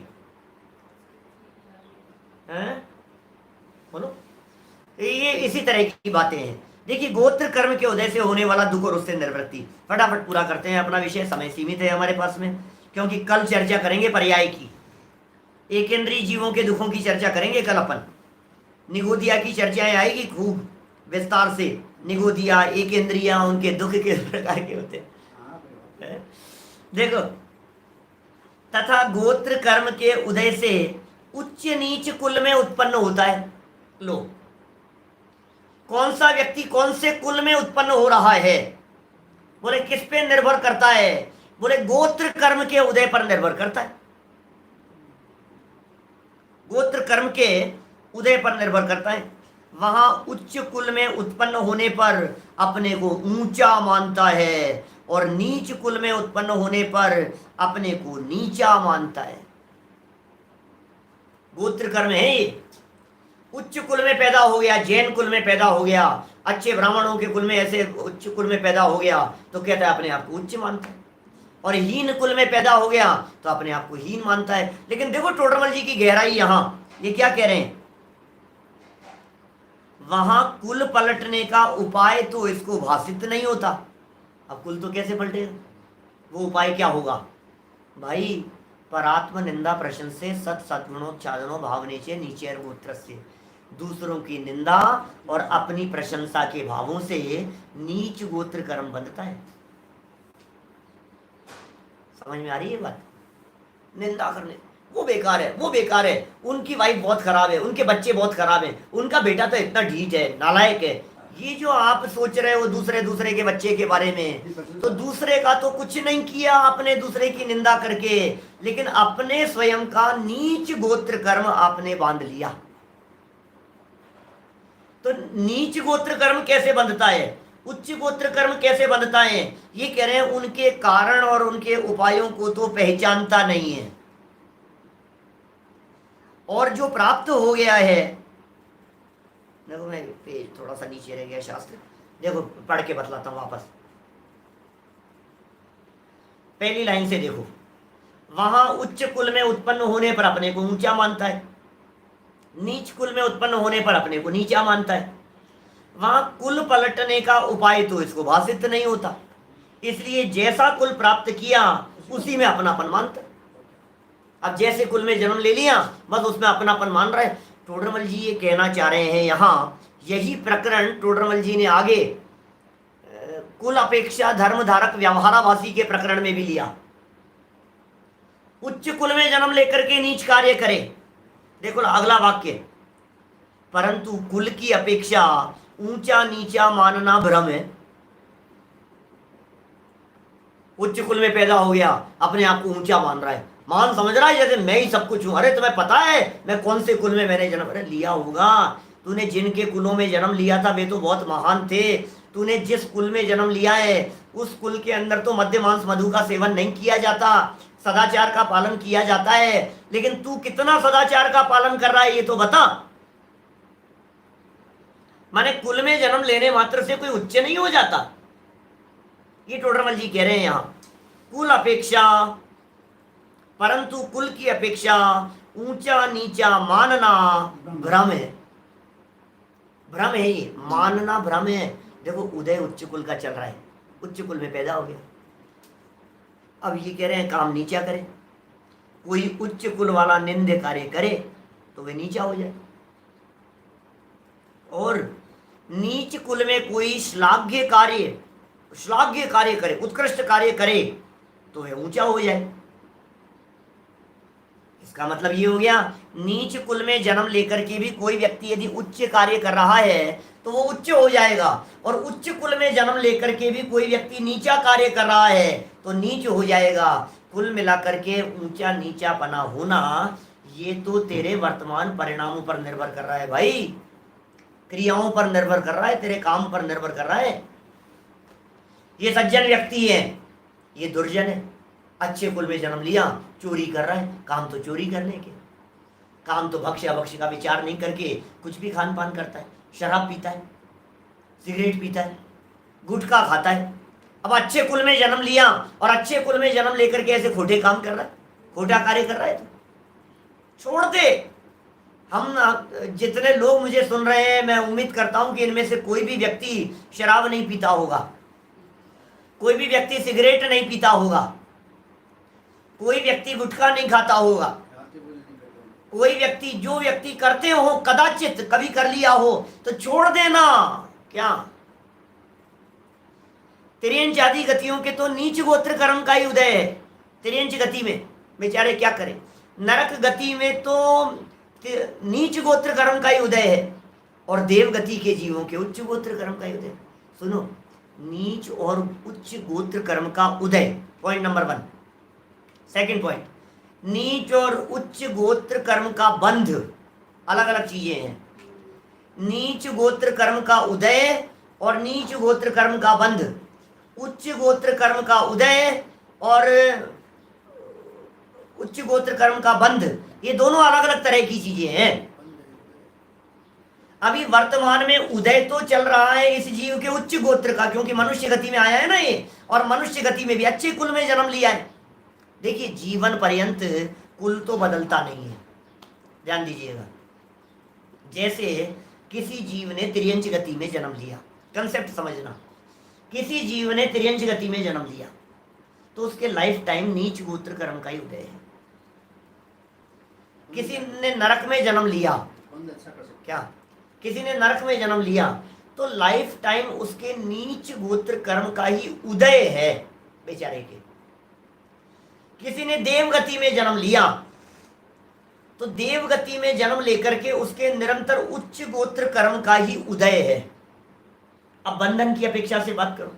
बोलो, ये इसी तरह की बातें हैं। देखिए गोत्र कर्म के उदय से होने वाला दुख और उससे निवृत्ति। फटाफट पूरा करते हैं अपना विषय, समय सीमित है हमारे पास में, क्योंकि कल चर्चा करेंगे पर्याय की, एकेंद्रीय जीवों के दुखों की चर्चा करेंगे कल अपन। निगोदिया की चर्चाएं आएगी खूब विस्तार से। निगोदिया, एकेंद्रिया, उनके दुख किस प्रकार के होते हैं। देखो, तथा गोत्र कर्म के उदय से उच्च नीच कुल में उत्पन्न होता है। लो, कौन सा व्यक्ति कौन से कुल में उत्पन्न हो रहा है, बोले किस पे निर्भर करता है, बोले गोत्र कर्म के उदय पर निर्भर करता है। गोत्र कर्म के उदय पर निर्भर करता है। वहां उच्च कुल में उत्पन्न होने पर अपने को ऊंचा मानता है, और नीच कुल में उत्पन्न होने पर अपने को नीचा मानता है। गोत्र कर्म है ये। उच्च कुल में पैदा हो गया, जैन कुल में पैदा हो गया, अच्छे ब्राह्मणों के कुल में ऐसे उच्च कुल में पैदा हो गया, तो कहता है अपने आप को उच्च मानता है। और हीन कुल में पैदा हो गया तो अपने आप को हीन मानता है। लेकिन देखो टोडरमल जी की गहराई यहां, ये क्या कह रहे हैं, वहां कुल पलटने का उपाय तो इसको भाषित नहीं होता। अब कुल तो कैसे पलटेगा, वो उपाय क्या होगा भाई, परात्म निंदा प्रशंसे सत सद्गुणोच्चादनो भावने से नीचे गोत्र से, दूसरों की निंदा और अपनी प्रशंसा के भावों से नीच गोत्र कर्म बनता है। समझ में आ रही है बात? निंदा करने, वो बेकार है, वो बेकार है, उनकी वाइफ बहुत खराब है, उनके बच्चे बहुत खराब हैं, उनका बेटा तो इतना ढीठ है, नालायक है। ये जो आप सोच रहे हो दूसरे के बच्चे के बारे में, तो दूसरे का तो कुछ नहीं किया आपने दूसरे की निंदा करके, लेकिन अपने स्वयं का नीच गोत्र कर्म आपने बांध लिया। तो नीच गोत्र कर्म कैसे बंधता है, उच्च गोत्र कर्म कैसे बंधता है, ये कह रहे हैं उनके कारण और उनके उपायों को तो पहचानता नहीं है। और जो प्राप्त हो गया है, देखो मैं पेज थोड़ा सा नीचे रह गया शास्त्र, देखो पढ़ के बतलाता हूं वापस। पहली लाइन से देखो, वहां उच्च कुल में उत्पन्न होने पर अपने को ऊंचा मानता है, नीच कुल में उत्पन्न होने पर अपने को नीचा मानता है। वहां कुल पलटने का उपाय तो इसको भाषित नहीं होता, इसलिए जैसा कुल प्राप्त किया उसी में अपनापन मानता है। अब जैसे कुल में जन्म ले लिया बस उसमें अपनापन मान रहा है। टोडरमल जी ये कहना चाह रहे हैं यहाँ, यही प्रकरण टोडरमल जी ने आगे कुल अपेक्षा धर्म धारक व्यवहाराभासी के प्रकरण में भी लिया। उच्च कुल में जन्म लेकर के नीच कार्य करे, देखो अगला वाक्य, परंतु कुल की अपेक्षा ऊंचा नीचा मानना भ्रम है। उच्च कुल में पैदा हो गया, अपने आप को ऊंचा मान रहा है, मान समझ रहा है जैसे मैं ही सब कुछ हूं। अरे तुम्हें पता है मैं कौन से कुल में मैंने जन्म, अरे लिया होगा तूने, जिनके कुलों में जन्म लिया था वे तो बहुत महान थे। तूने जिस कुल में जन्म लिया है उस कुल के अंदर तो मद्य मांस मधु का सेवन नहीं किया जाता, सदाचार का पालन किया जाता है। लेकिन तू कितना सदाचार का पालन कर रहा है ये तो बता। माने कुल में जन्म लेने मात्र से कोई उच्च नहीं हो जाता। ये टोडरमल जी कह रहे हैं यहां, कुल अपेक्षा, परंतु कुल की अपेक्षा ऊंचा नीचा मानना भ्रम है। भ्रम है ये, मानना भ्रम है। देखो उदय उच्च कुल का चल रहा है, उच्च कुल में पैदा हो गया, अब ये कह रहे हैं काम नीचा करे। कोई उच्च कुल वाला निंद कार्य करे तो वे नीचा हो जाए, और नीच कुल में कोई श्लाघ्य कार्य करे, उत्कृष्ट कार्य करे तो वह ऊंचा हो जाए। इसका मतलब ये हो गया नीच कुल में जन्म लेकर के भी कोई व्यक्ति यदि उच्च कार्य कर रहा है तो वो उच्च हो जाएगा, और उच्च कुल में जन्म लेकर के भी कोई व्यक्ति नीचा कार्य कर रहा है तो नीच हो जाएगा। कुल मिलाकर के ऊंचा नीचा पना होना ये तो तेरे वर्तमान परिणामों पर निर्भर कर रहा है भाई, क्रियाओं पर निर्भर कर रहा है, तेरे काम पर निर्भर कर रहा है। ये सज्जन व्यक्ति है, ये दुर्जन है, अच्छे कुल में जन्म लिया, चोरी कर रहा है, काम तो चोरी करने के, काम तो भक्ष्य अभक्ष्य का विचार नहीं करके कुछ भी खान पान करता है, शराब पीता है, सिगरेट पीता है, गुटखा खाता है। अब अच्छे कुल में जन्म लिया और अच्छे कुल में जन्म लेकर के ऐसे खोटे काम कर रहा है, खोटा कार्य कर रहा है, तो छोड़ दे। हम जितने लोग मुझे सुन रहे हैं मैं उम्मीद करता हूं कि इनमें से कोई भी व्यक्ति शराब नहीं पीता होगा, कोई भी व्यक्ति सिगरेट नहीं पीता होगा, कोई व्यक्ति गुटखा नहीं खाता होगा, कोई व्यक्ति, जो व्यक्ति करते हो कदाचित कभी कर लिया हो तो छोड़ देना। क्या तिर्यंच आदि गतियों के तो नीच गोत्र कर्म का ही उदय है। तिर्यंच गति में बेचारे क्या करें, नरक गति में तो नीच गोत्र कर्म का ही उदय है, और देव गति के जीवों के उच्च गोत्र कर्म का ही उदय। सुनो, नीच और उच्च गोत्र कर्म का उदय, पॉइंट नंबर 1। सेकंड पॉइंट, नीच और उच्च गोत्र कर्म का बंध अलग अलग चीजें हैं। नीच गोत्र कर्म का उदय और नीच गोत्र कर्म का बंध, उच्च गोत्र कर्म का उदय और उच्च गोत्र कर्म का बंध, ये दोनों अलग अलग तरह की चीजें हैं। अभी वर्तमान में उदय तो चल रहा है इस जीव के उच्च गोत्र का, क्योंकि मनुष्य गति में आया है ना ये, और मनुष्य गति में भी अच्छे कुल में जन्म लिया है। देखिए जीवन पर्यंत कुल तो बदलता नहीं है, ध्यान दीजिएगा। जैसे किसी जीव ने तिर्यंच गति में जन्म लिया, कंसेप्ट समझना, किसी जीव ने तिर्यंच गति में जन्म लिया तो उसके लाइफ टाइम नीच गोत्र कर्म का ही उदय है। किसी ने नरक में जन्म लिया, क्या किसी ने नरक में जन्म लिया तो लाइफ टाइम उसके नीच गोत्र कर्म का ही उदय है बेचारे के। किसी ने देव गति में जन्म लिया तो देव गति में जन्म लेकर के उसके निरंतर उच्च गोत्र कर्म का ही उदय है। अब बंधन की अपेक्षा से बात करो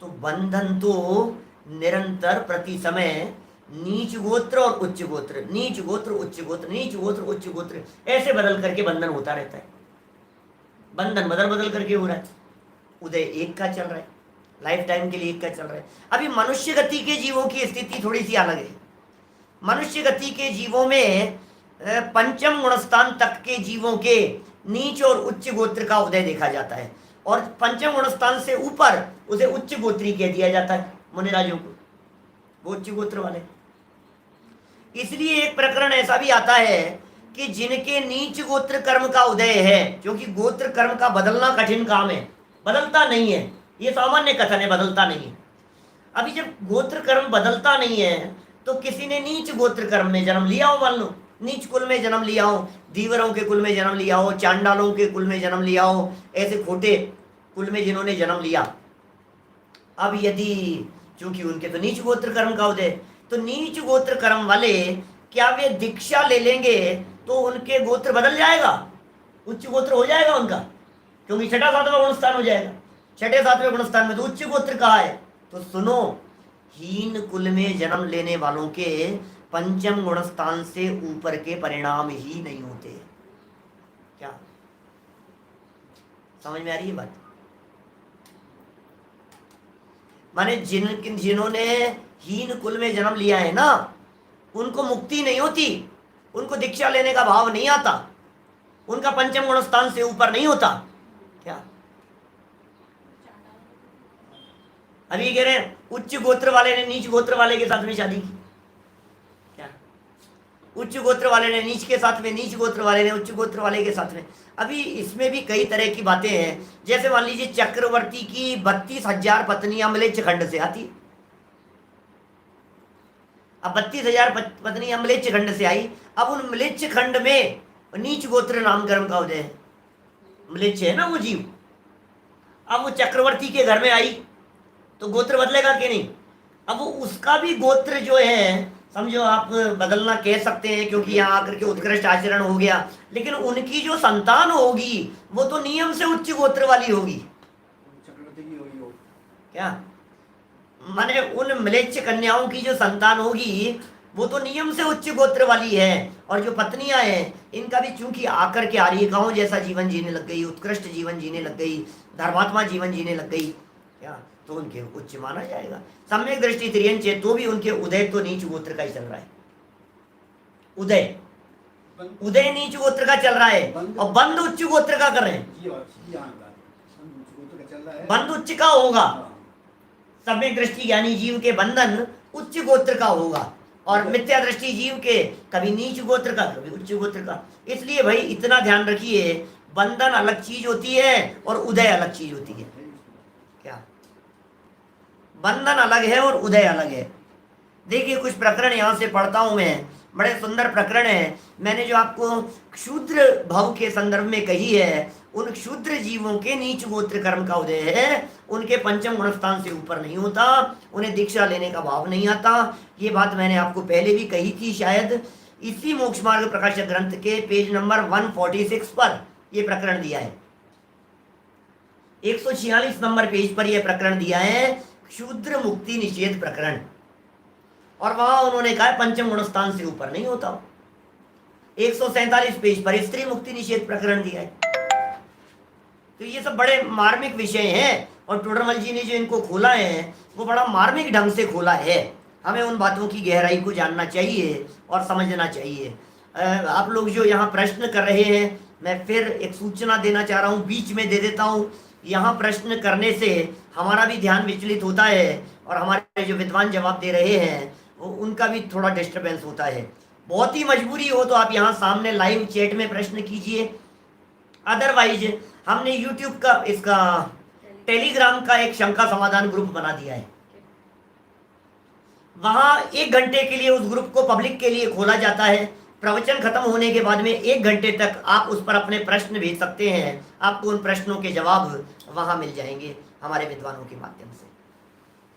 तो बंधन तो निरंतर प्रति समय नीच गोत्र और उच्च गोत्र, नीच गोत्र उच्च गोत्र, नीच गोत्र उच्च गोत्र, ऐसे बदल करके बंधन होता रहता है। बंधन बदल बदल करके हो रहा है, उदय एक का चल रहा है, लाइफ टाइम के लिए एक का चल रहा है। अभी मनुष्य गति के जीवों की स्थिति थोड़ी सी अलग है। मनुष्य गति के जीवों में पंचम गुणस्थान तक के जीवों के नीच और उच्च गोत्र का उदय देखा जाता है, और पंचम गुणस्थान से ऊपर उसे उच्च गोत्री कह दिया जाता है मुनिराजों को, वो उच्च गोत्र वाले। इसलिए एक प्रकरण ऐसा भी आता है कि जिनके नीच गोत्र कर्म का उदय है, क्योंकि गोत्र कर्म का बदलना कठिन काम है, बदलता नहीं है, ये सामान्य कथन है, बदलता नहीं है। अभी जब गोत्र कर्म बदलता नहीं है तो किसी ने नीच गोत्र कर्म में जन्म लिया हो, मान लो नीच कुल में जन्म लिया हो, धीवरों के कुल में जन्म लिया हो, चांडालों के कुल में जन्म लिया हो, ऐसे खोटे कुल में जिन्होंने जन्म लिया। अब यदि चूंकि उनके तो नीच गोत्र कर्म का उदय, तो नीच गोत्र कर्म वाले क्या वे दीक्षा ले लेंगे तो उनके गोत्र बदल जाएगा, उच्च गोत्र हो जाएगा उनका, क्योंकि छठा सातवां गुणस्थान हो जाएगा। छठे सातवें गुणस्थान में तो उच्च गोत्र कहा है। तो सुनो, हीन कुल में जन्म लेने वालों के पंचम गुण स्थान से ऊपर के परिणाम ही नहीं होते। क्या समझ में आ रही है बात? माने जिन्होंने हीन कुल में जन्म लिया है ना, उनको मुक्ति नहीं होती, उनको दीक्षा लेने का भाव नहीं आता, उनका पंचम गुण स्थान से ऊपर नहीं होता। क्या अभी कह रहे हैं उच्च गोत्र वाले ने नीच गोत्र वाले के साथ में शादी की, क्या उच्च गोत्र वाले ने नीच के साथ में, नीच गोत्र वाले ने उच्च गोत्र वाले के साथ में। अभी इसमें भी कई तरह की बातें हैं। जैसे मान लीजिए चक्रवर्ती की 32,000 पत्नियां म्लेच्छ खंड से आती। अब 32,000 पत्नियां म्लेच्छ खंड से आई। अब उन म्लेच्छ खंड में नीच गोत्र नामकरण का उदय है, म्लेच्छ है ना वो जीव। अब वो चक्रवर्ती के घर में आई तो गोत्र बदलेगा कि नहीं? अब वो उसका भी गोत्र जो है, समझो आप बदलना कह सकते हैं, क्योंकि यहाँ आकर के उत्कृष्ट आचरण हो गया, लेकिन उनकी जो संतान होगी वो तो नियम से उच्च गोत्र वाली होगी। चक्रवर्ती की होगी वो। क्या माने उन म्लेच्छ कन्याओं की जो संतान होगी वो तो नियम से उच्च गोत्र वाली है। और जो पत्नियां हैं इनका भी चूंकि आकर के आर्यगांव जैसा जीवन जीने लग गई, उत्कृष्ट जीवन जीने लग गई, धर्मात्मा जीवन जीने लग गई, क्या तो उनके उच्च माना जाएगा। सम्यक दृष्टि त्रियन चेत तो भी उनके उदय तो नीच गोत्र का ही चल रहा है। उदय नीच गोत्र का चल रहा है और बंद उच्च गोत्र का कर रहे हैं। बंद उच्च का होगा, सम्यक दृष्टि ज्ञानी जीव के बंधन उच्च गोत्र का होगा, और मिथ्या दृष्टि जीव के कभी नीच गोत्र का कभी उच्च गोत्र का। इसलिए भाई इतना ध्यान रखिए, बंधन अलग चीज होती है और उदय अलग चीज होती है। क्या बंधन अलग है और उदय अलग है। देखिए कुछ प्रकरण यहाँ से पढ़ता हूं मैं, बड़े सुंदर प्रकरण है। मैंने जो आपको क्षुद्र भाव के संदर्भ में कही है, उन क्षुद्र जीवों के नीच गोत्र कर्म का उदय है, उनके पंचम गुण स्थान से ऊपर नहीं होता, उन्हें दीक्षा लेने का भाव नहीं आता। ये बात मैंने आपको पहले भी कही थी, शायद इसी मोक्ष मार्ग प्रकाशक ग्रंथ के पेज नंबर 146 पर यह प्रकरण दिया है। 146 नंबर पेज पर यह प्रकरण दिया है, क्षुद्र मुक्ति निषेध प्रकरण। और वहां उन्होंने कहा पंचम गुण स्थान से ऊपर नहीं होता। 147 पेज पर स्त्री मुक्ति निषेध प्रकरण दिया है। तो ये सब बड़े मार्मिक विषय हैं, और टोडरमल जी ने जो इनको खोला है वो बड़ा मार्मिक ढंग से खोला है। हमें उन बातों की गहराई को जानना चाहिए और समझना चाहिए। आप लोग जो यहाँ प्रश्न कर रहे हैं, मैं फिर एक सूचना देना चाह रहा हूँ, बीच में दे देता हूँ। यहाँ प्रश्न करने से हमारा भी ध्यान विचलित होता है, और हमारे जो विद्वान जवाब दे रहे हैं उनका भी थोड़ा डिस्टर्बेंस होता है। बहुत ही मजबूरी हो तो आप यहाँ सामने लाइव चैट में प्रश्न कीजिए, अदरवाइज हमने यूट्यूब का, इसका टेलीग्राम का एक शंका समाधान ग्रुप बना दिया है। वहां 1 घंटे के लिए उस ग्रुप को पब्लिक के लिए खोला जाता है। प्रवचन खत्म होने के बाद में 1 घंटे तक आप उस पर अपने प्रश्न भेज सकते हैं। आपको उन प्रश्नों के जवाब वहां मिल जाएंगे हमारे विद्वानों के माध्यम से,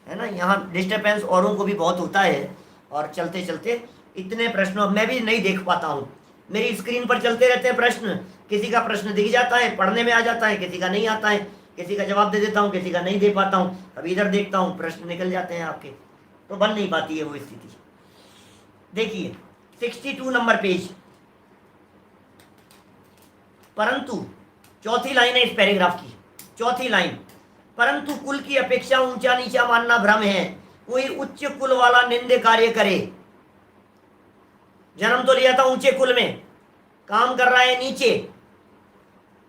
है ना। यहाँ डिस्टर्बेंस औरों को भी बहुत होता है, और चलते चलते इतने प्रश्नों मैं भी नहीं देख पाता हूँ। मेरी स्क्रीन पर चलते रहते हैं प्रश्न, किसी का प्रश्न दिख जाता है, पढ़ने में आ जाता है, किसी का नहीं आता है, किसी का जवाब दे देता हूँ, किसी का नहीं दे पाता हूँ। कभी इधर देखता हूँ प्रश्न निकल जाते हैं आपके, तो बन नहीं पाती है वो स्थिति। देखिए 62 नंबर पेज, परंतु चौथी लाइन है इस पैराग्राफ की, चौथी लाइन, परंतु कुल की अपेक्षा ऊंचा नीचा मानना भ्रम है। कोई उच्च कुल वाला निंदे कार्य करे, जन्म तो लिया था ऊंचे कुल में, काम कर रहा है नीचे,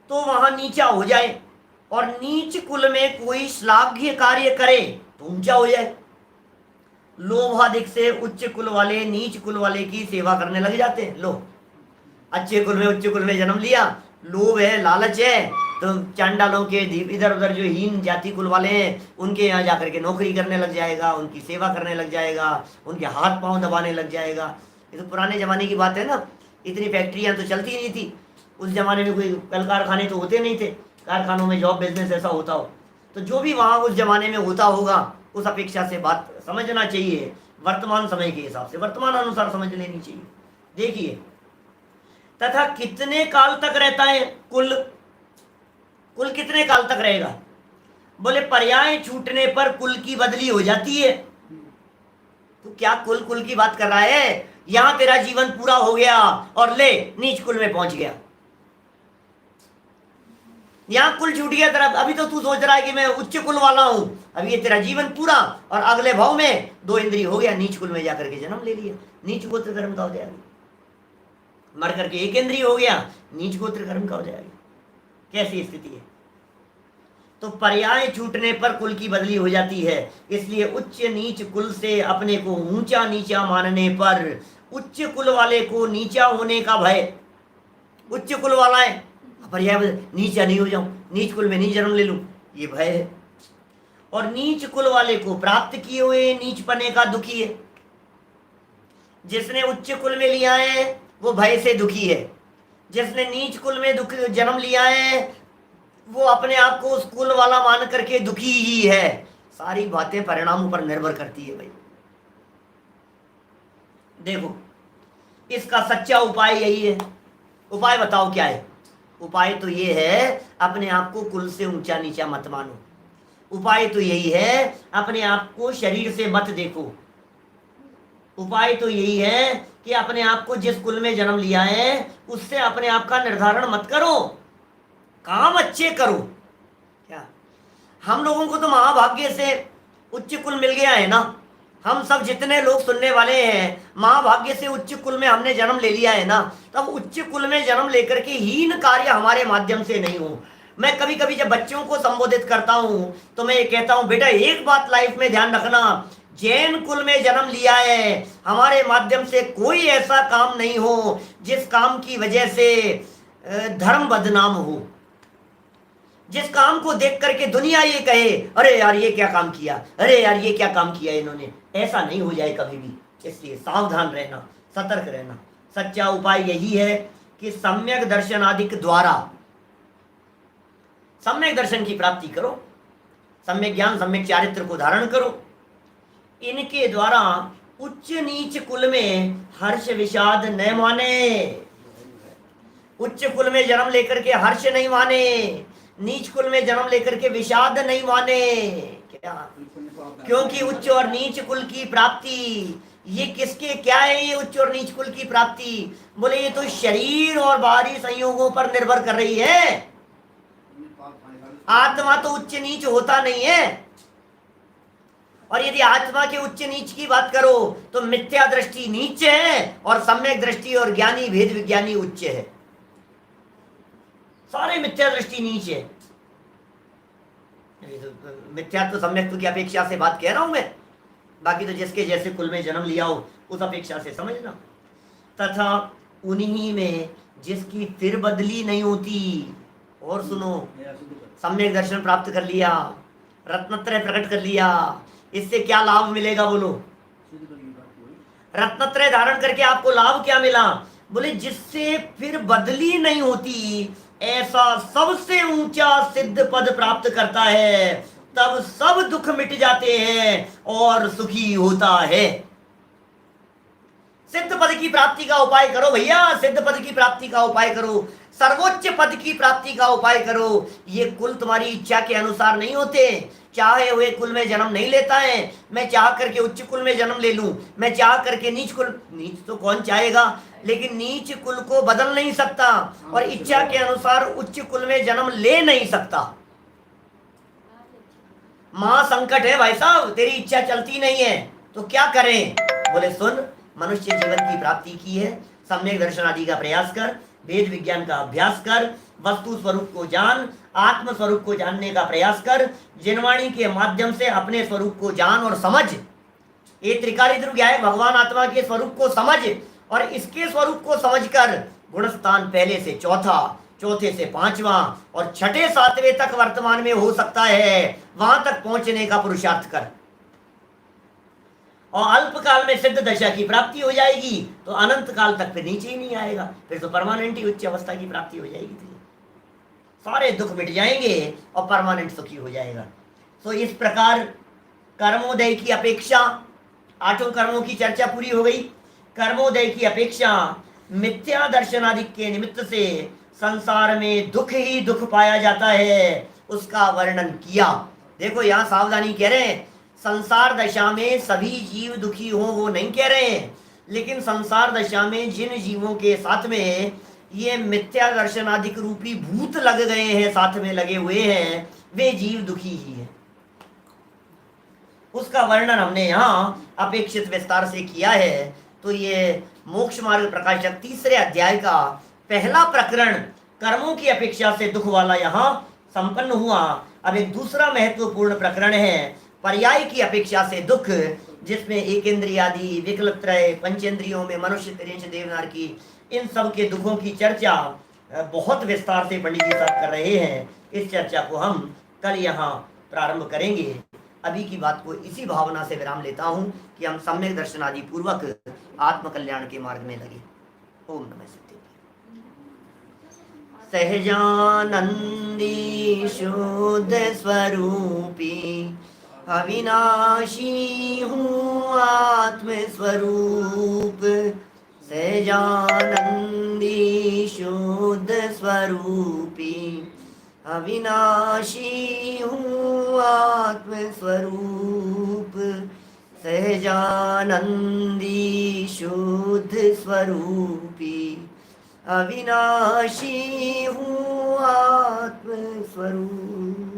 तो वहां नीचा हो जाए, और नीच कुल में कोई श्लाघ्य कार्य करे तो ऊंचा हो जाए। लोभाधिक से उच्च कुल वाले नीच कुल वाले की सेवा करने लग जाते हैं। लो, अच्छे कुल में उच्च कुल में जन्म लिया, लोभ है, लालच है, तो चांडालों के इधर उधर जो हीन जाति कुल वाले हैं उनके यहाँ जाकर के नौकरी करने लग जाएगा, उनकी सेवा करने लग जाएगा, उनके हाथ पांव दबाने लग जाएगा। ये तो पुराने जमाने की बात है ना, इतनी फैक्ट्रियां तो चलती नहीं थी उस जमाने में, कोई कल कारखाने तो होते नहीं थे, कारखानों में जॉब बिजनेस ऐसा होता हो। तो जो भी वहाँ उस जमाने में होता होगा उस अपेक्षा से बात समझना चाहिए, वर्तमान समय के हिसाब से, वर्तमान अनुसार समझ लेनी चाहिए। देखिए, तथा कितने काल तक रहता है कुल, कुल कितने काल तक रहेगा? बोले पर्याय छूटने पर कुल की बदली हो जाती है। तू क्या कुल कुल की बात कर रहा है? यहां तेरा जीवन पूरा हो गया और ले नीच कुल में पहुंच गया। यहां कुल छूट गया तेरा। अभी तो तू सोच रहा है कि मैं उच्च कुल वाला हूं, अभी ये तेरा जीवन पूरा, और अगले भाव में 2 इंद्रिय हो गया, नीच कुल में जाकर के जन्म ले लिया, नीच गोत्र कर्म का हो जाएगा। मर करके 1 इंद्रिय हो गया, नीच गोत्र कर्म का हो जाएगा। कैसी स्थिति है? तो पर्याय छूटने पर कुल की बदली हो जाती है। इसलिए उच्च नीच कुल से अपने को ऊंचा नीचा मानने पर उच्च कुल वाले को नीचा होने का भय। उच्च कुल वाला है, पर्याय नीचा नहीं हो जाऊं, नीच कुल में नहीं जन्म ले लूं, ये भय है। और नीच कुल वाले को प्राप्त किए हुए नीच पने का दुखी है। जिसने उच्च कुल में लिया है वो भय से दुखी है, जिसने नीच कुल में दुख जन्म लिया है वो अपने आप को उस कुल वाला मान करके दुखी ही है। सारी बातें परिणामों पर निर्भर करती है भाई। देखो, इसका सच्चा उपाय यही है। उपाय बताओ क्या है? उपाय तो ये है, अपने आप को कुल से ऊंचा नीचा मत मानो। उपाय तो यही है, अपने आप को शरीर से मत देखो। उपाय तो यही है कि अपने आप को जिस कुल में जन्म लिया है उससे अपने आप का निर्धारण मत करो, काम अच्छे करो। क्या हम लोगों को तो महाभाग्य से उच्च कुल मिल गया है ना? हम सब जितने लोग सुनने वाले हैं, महाभाग्य से उच्च कुल में हमने जन्म ले लिया है ना। तब उच्च कुल में जन्म लेकर के हीन कार्य हमारे माध्यम से नहीं हो। मैं कभी कभी जब बच्चों को संबोधित करता हूं तो मैं ये कहता हूं, बेटा एक बात लाइफ में ध्यान रखना, जैन कुल में जन्म लिया है, हमारे माध्यम से कोई ऐसा काम नहीं हो जिस काम की वजह से धर्म बदनाम हो, जिस काम को देख करके दुनिया ये कहे अरे यार ये क्या काम किया, अरे यार ये क्या काम किया इन्होंने। ऐसा नहीं हो जाए कभी भी। इसलिए सावधान रहना, सतर्क रहना। सच्चा उपाय यही है कि सम्यक दर्शन आदि के द्वारा सम्यक दर्शन की प्राप्ति करो, सम्यक ज्ञान सम्यक चारित्र को धारण करो। इनके द्वारा उच्च नीच कुल में हर्ष विषाद न माने। उच्च कुल में जन्म लेकर के हर्ष नहीं माने, नीच कुल में जन्म लेकर के विषाद नहीं माने। क्या? क्योंकि उच्च और नीच कुल की प्राप्ति ये किसके क्या है? ये उच्च और नीच कुल की प्राप्ति बोले ये तो शरीर और बाहरी संयोगों पर निर्भर कर रही है। आत्मा तो उच्च नीच होता नहीं है। और यदि आत्मा के उच्च नीच की बात करो तो मिथ्या दृष्टि नीच है और सम्यक दृष्टि और ज्ञानी भेद विज्ञानी उच्च है। सारे मिथ्या दृष्टि नीच है। मिथ्यात्व सम्यक्त्व की अपेक्षा से बात कह रहा हूं मैं, बाकी तो जिसके जैसे कुल में जन्म लिया हो उस अपेक्षा से समझना। तथा उन्हीं में जिसकी फिर बदली नहीं होती। और सुनो, सम्यक दर्शन प्राप्त कर लिया, रत्नत्रय प्रकट कर लिया, इससे क्या लाभ मिलेगा बोलो? रत्नत्रय धारण करके आपको लाभ क्या मिला? बोले जिससे फिर बदली नहीं होती, ऐसा सबसे ऊंचा सिद्ध पद प्राप्त करता है, तब सब दुख मिट जाते हैं और सुखी होता है। सिद्ध पद की प्राप्ति का उपाय करो भैया, सिद्ध पद की प्राप्ति का उपाय करो, सर्वोच्च पद की प्राप्ति का उपाय करो। ये कुल तुम्हारी इच्छा के अनुसार नहीं होते। चाहे हुए कुल में जन्म नहीं लेता है। मैं चाह करके उच्च कुल में जन्म ले लूं, मैं चाह करके नीच कुल, नीच तो कौन चाहेगा, लेकिन नीच कुल को बदल नहीं सकता और इच्छा के अनुसार उच्च कुल में जन्म ले नहीं सकता। मां संकट है भाई साहब, तेरी इच्छा चलती नहीं है तो क्या करें? बोले सुन, मनुष्य जीवन की प्राप्ति की है, सम्यक दर्शन आदि का प्रयास कर, वेद विज्ञान का अभ्यास कर, वस्तु स्वरूप को जान, आत्म स्वरूप को जानने का प्रयास कर, जिनवाणी के माध्यम से अपने स्वरूप को जान और समझ। ये त्रिकाली ध्रुव क्या है? भगवान आत्मा के स्वरूप को समझ, और इसके स्वरूप को समझकर गुणस्थान पहले से चौथा, चौथे से पांचवा और छठे सातवें तक वर्तमान में हो सकता है, वहां तक पहुंचने का पुरुषार्थ कर, और अल्प काल में सिद्ध दशा की प्राप्ति हो जाएगी तो अनंत काल तक फिर नीचे ही नहीं आएगा, फिर तो परमानेंट ही उच्च अवस्था की प्राप्ति हो जाएगी। सारे दुख मिट जाएंगे और परमानेंट सुखी हो जाएगा। तो इस प्रकार कर्मोदय की अपेक्षा, 8 कर्मों की चर्चा पूरी हो गई। कर्मोदय की अपेक्षा मिथ्या दर्शन आदि के निमित्त से संसार में दुख ही दुख पाया जाता है, उसका वर्णन किया। देखो यहाँ सावधानी कह रहे हैं, संसार दशा में सभी जीव दुखी हो वो नहीं कह रहे हैं, लेकिन संसार दशा में जिन जीवों के साथ में ये मिथ्या दर्शन आदि रूपी भूत लग गए हैं, साथ में लगे हुए हैं, वे जीव दुखी ही हैं। उसका वर्णन हमने यहाँ अपेक्षित विस्तार से किया है। तो ये मोक्ष मार्ग प्रकाशक 3 अध्याय का पहला प्रकरण कर्मों की अपेक्षा से दुख वाला यहाँ संपन्न हुआ। अब एक दूसरा महत्वपूर्ण प्रकरण है पर्याय की अपेक्षा से दुख, जिसमें एक इंद्रियादि, विकलत्रय, पंचेंद्रियों में मनुष्य, तिर्यंश, देवनार की, इन सब के दुखों की चर्चा बहुत विस्तार से पंडित जी साहब कर रहे हैं। इस चर्चा को हम कल यहाँ प्रारंभ करेंगे। अभी की बात को इसी भावना से विराम लेता हूँ कि हम सम्यक दर्शन आदि पूर्वक आत्मकल्याण के मार्ग में लगे। ओम नमः शिवाय। सहजानंदी शुद्ध स्वरूपी अविनाशी हूँ आत्म स्वरूप। सहजानंदी शुद्ध स्वरूपी अविनाशी हूँ आत्म स्वरूप। सहजानंदी शुद्ध स्वरूपी अविनाशी हूँ आत्म स्वरूप।